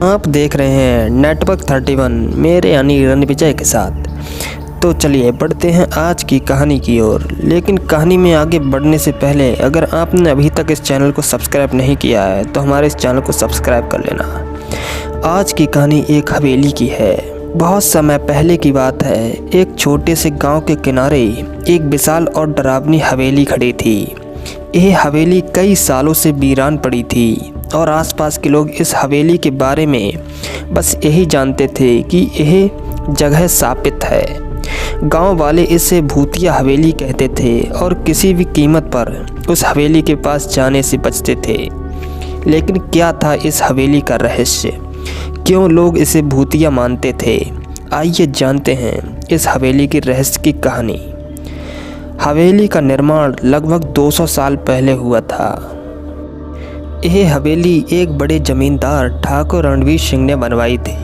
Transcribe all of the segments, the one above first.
आप देख रहे हैं नेटवर्क 31 मेरे यानी रणविजय के साथ। तो चलिए बढ़ते हैं आज की कहानी की ओर। लेकिन कहानी में आगे बढ़ने से पहले अगर आपने अभी तक इस चैनल को सब्सक्राइब नहीं किया है तो हमारे इस चैनल को सब्सक्राइब कर लेना। आज की कहानी एक हवेली की है। बहुत समय पहले की बात है। एक छोटे से गांव के किनारे एक विशाल और डरावनी हवेली खड़ी थी। यह हवेली कई सालों से वीरान पड़ी थी और आसपास के लोग इस हवेली के बारे में बस यही जानते थे कि यह जगह शापित है। गांव वाले इसे भूतिया हवेली कहते थे और किसी भी कीमत पर उस हवेली के पास जाने से बचते थे। लेकिन क्या था इस हवेली का रहस्य? क्यों लोग इसे भूतिया मानते थे? आइए जानते हैं इस हवेली की रहस्य की कहानी। हवेली का निर्माण लगभग 200 साल पहले हुआ था। यह हवेली एक बड़े जमींदार ठाकुर रणवीर सिंह ने बनवाई थी।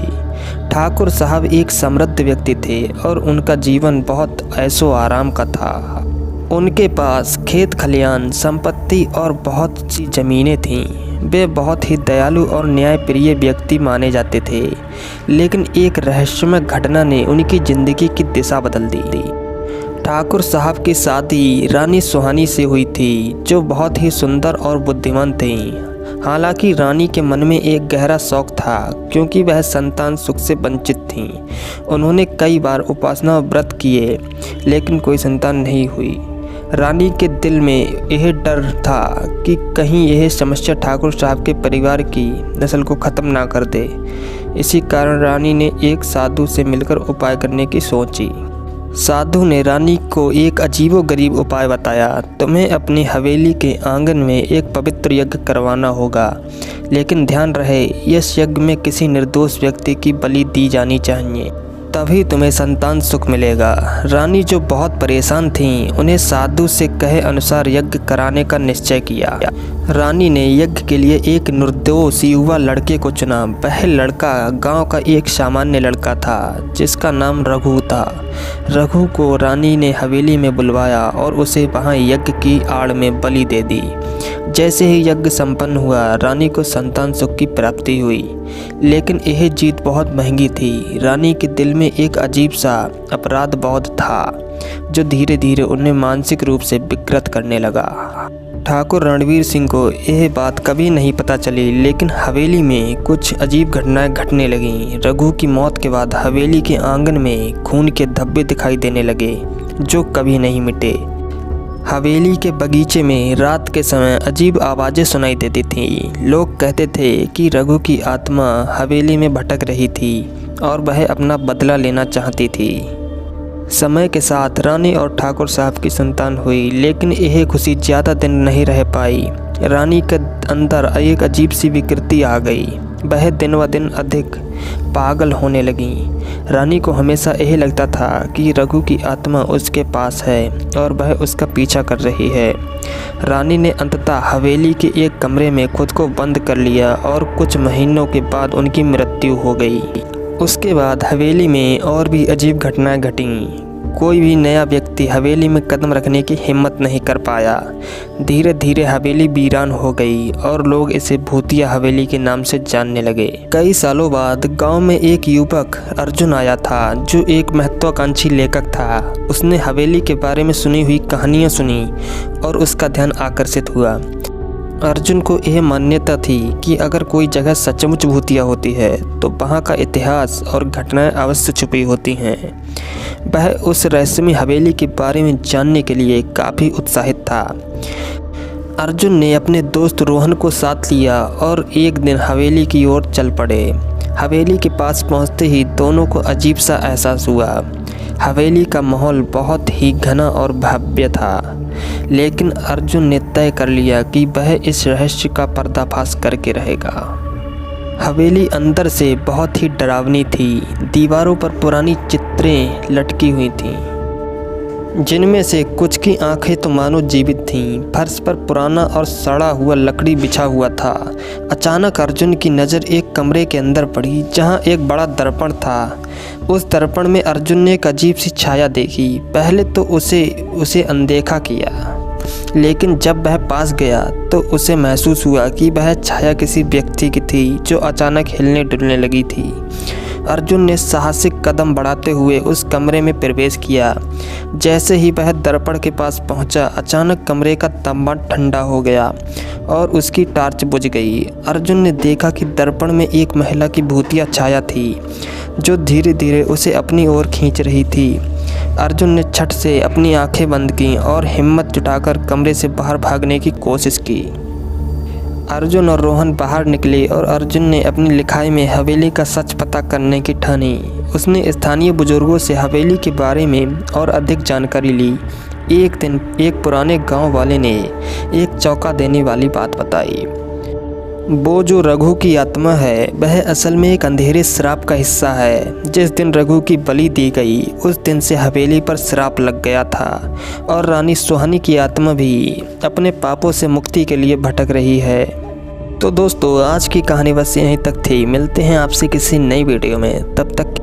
ठाकुर साहब एक समृद्ध व्यक्ति थे और उनका जीवन बहुत ऐशो आराम का था। उनके पास खेत खलियान, संपत्ति और बहुत सी ज़मीनें थीं। वे बहुत ही दयालु और न्यायप्रिय व्यक्ति माने जाते थे। लेकिन एक रहस्यमय घटना ने उनकी ज़िंदगी की दिशा बदल दी। ठाकुर साहब की शादी रानी सुहानी से हुई थी, जो बहुत ही सुंदर और बुद्धिमान थी। हालांकि रानी के मन में एक गहरा शौक था, क्योंकि वह संतान सुख से वंचित थीं। उन्होंने कई बार उपासना व्रत किए, लेकिन कोई संतान नहीं हुई। रानी के दिल में यह डर था कि कहीं यह समस्या ठाकुर साहब के परिवार की नस्ल को ख़त्म ना कर दे। इसी कारण रानी ने एक साधु से मिलकर उपाय करने की सोची। साधु ने रानी को एक अजीबोगरीब उपाय बताया। तुम्हें अपनी हवेली के आंगन में एक पवित्र यज्ञ करवाना होगा, लेकिन ध्यान रहे इस यज्ञ में किसी निर्दोष व्यक्ति की बलि दी जानी चाहिए, तभी तुम्हें संतान सुख मिलेगा। रानी, जो बहुत परेशान थीं, उन्हें साधु से कहे अनुसार यज्ञ कराने का निश्चय किया। रानी ने यज्ञ के लिए एक निर्दोष युवा लड़के को चुना। वह लड़का गांव का एक सामान्य लड़का था, जिसका नाम रघु था। रघु को रानी ने हवेली में बुलवाया और उसे वहां यज्ञ की आड़ में बलि दे दी। जैसे ही यज्ञ संपन्न हुआ, रानी को संतान सुख की प्राप्ति हुई। लेकिन यह जीत बहुत महंगी थी। रानी के दिल में एक अजीब सा अपराध बोध था, जो धीरे धीरे उन्हें मानसिक रूप से विकृत करने लगा। ठाकुर रणवीर सिंह को यह बात कभी नहीं पता चली, लेकिन हवेली में कुछ अजीब घटनाएं घटने लगीं। रघु की मौत के बाद हवेली के आंगन में खून के धब्बे दिखाई देने लगे, जो कभी नहीं मिटे। हवेली के बगीचे में रात के समय अजीब आवाज़ें सुनाई देती थीं। लोग कहते थे कि रघु की आत्मा हवेली में भटक रही थी और वह अपना बदला लेना चाहती थी। समय के साथ रानी और ठाकुर साहब की संतान हुई, लेकिन यह खुशी ज़्यादा दिन नहीं रह पाई। रानी के अंदर एक अजीब सी विकृति आ गई। वह दिन व दिन अधिक पागल होने लगी। रानी को हमेशा यह लगता था कि रघु की आत्मा उसके पास है और वह उसका पीछा कर रही है। रानी ने अंततः हवेली के एक कमरे में खुद को बंद कर लिया और कुछ महीनों के बाद उनकी मृत्यु हो गई। उसके बाद हवेली में और भी अजीब घटनाएं घटीं। कोई भी नया व्यक्ति हवेली में कदम रखने की हिम्मत नहीं कर पाया। धीरे धीरे हवेली वीरान हो गई और लोग इसे भूतिया हवेली के नाम से जानने लगे। कई सालों बाद गांव में एक युवक अर्जुन आया था, जो एक महत्वाकांक्षी लेखक था। उसने हवेली के बारे में सुनी हुई कहानियां सुनी और उसका ध्यान आकर्षित हुआ। अर्जुन को यह मान्यता थी कि अगर कोई जगह सचमुच भूतिया होती है तो वहाँ का इतिहास और घटनाएं अवश्य छुपी होती हैं। वह उस रहस्यमय हवेली के बारे में जानने के लिए काफ़ी उत्साहित था। अर्जुन ने अपने दोस्त रोहन को साथ लिया और एक दिन हवेली की ओर चल पड़े। हवेली के पास पहुंचते ही दोनों को अजीब सा एहसास हुआ। हवेली का माहौल बहुत ही घना और भव्य था, लेकिन अर्जुन ने तय कर लिया कि वह इस रहस्य का पर्दाफाश करके रहेगा। हवेली अंदर से बहुत ही डरावनी थी। दीवारों पर पुरानी चित्रें लटकी हुई थीं, जिनमें से कुछ की आंखें तो मानो जीवित थीं। फर्श पर पुराना और सड़ा हुआ लकड़ी बिछा हुआ था। अचानक अर्जुन की नज़र एक कमरे के अंदर पड़ी, जहां एक बड़ा दर्पण था। उस दर्पण में अर्जुन ने एक अजीब सी छाया देखी। पहले तो उसे अनदेखा किया। लेकिन जब वह पास गया तो उसे महसूस हुआ कि वह छाया किसी व्यक्ति की थी जो अचानक हिलने डुलने लगी थी। अर्जुन ने साहसिक कदम बढ़ाते हुए उस कमरे में प्रवेश किया। जैसे ही वह दर्पण के पास पहुंचा, अचानक कमरे का तापमान ठंडा हो गया और उसकी टार्च बुझ गई। अर्जुन ने देखा कि दर्पण में एक महिला की भूतिया छाया थी जो धीरे धीरे उसे अपनी ओर खींच रही थी। अर्जुन ने झट से अपनी आंखें बंद की और हिम्मत जुटाकर कमरे से बाहर भागने की कोशिश की। अर्जुन और रोहन बाहर निकले और अर्जुन ने अपनी लिखाई में हवेली का सच पता करने की ठानी। उसने स्थानीय बुजुर्गों से हवेली के बारे में और अधिक जानकारी ली। एक दिन एक पुराने गांव वाले ने एक चौंका देने वाली बात बताई। वो जो रघु की आत्मा है वह असल में एक अंधेरे श्राप का हिस्सा है। जिस दिन रघु की बलि दी गई उस दिन से हवेली पर श्राप लग गया था और रानी सुहानी की आत्मा भी अपने पापों से मुक्ति के लिए भटक रही है। तो दोस्तों, आज की कहानी बस यहीं तक थी। मिलते हैं आपसे किसी नई वीडियो में, तब तक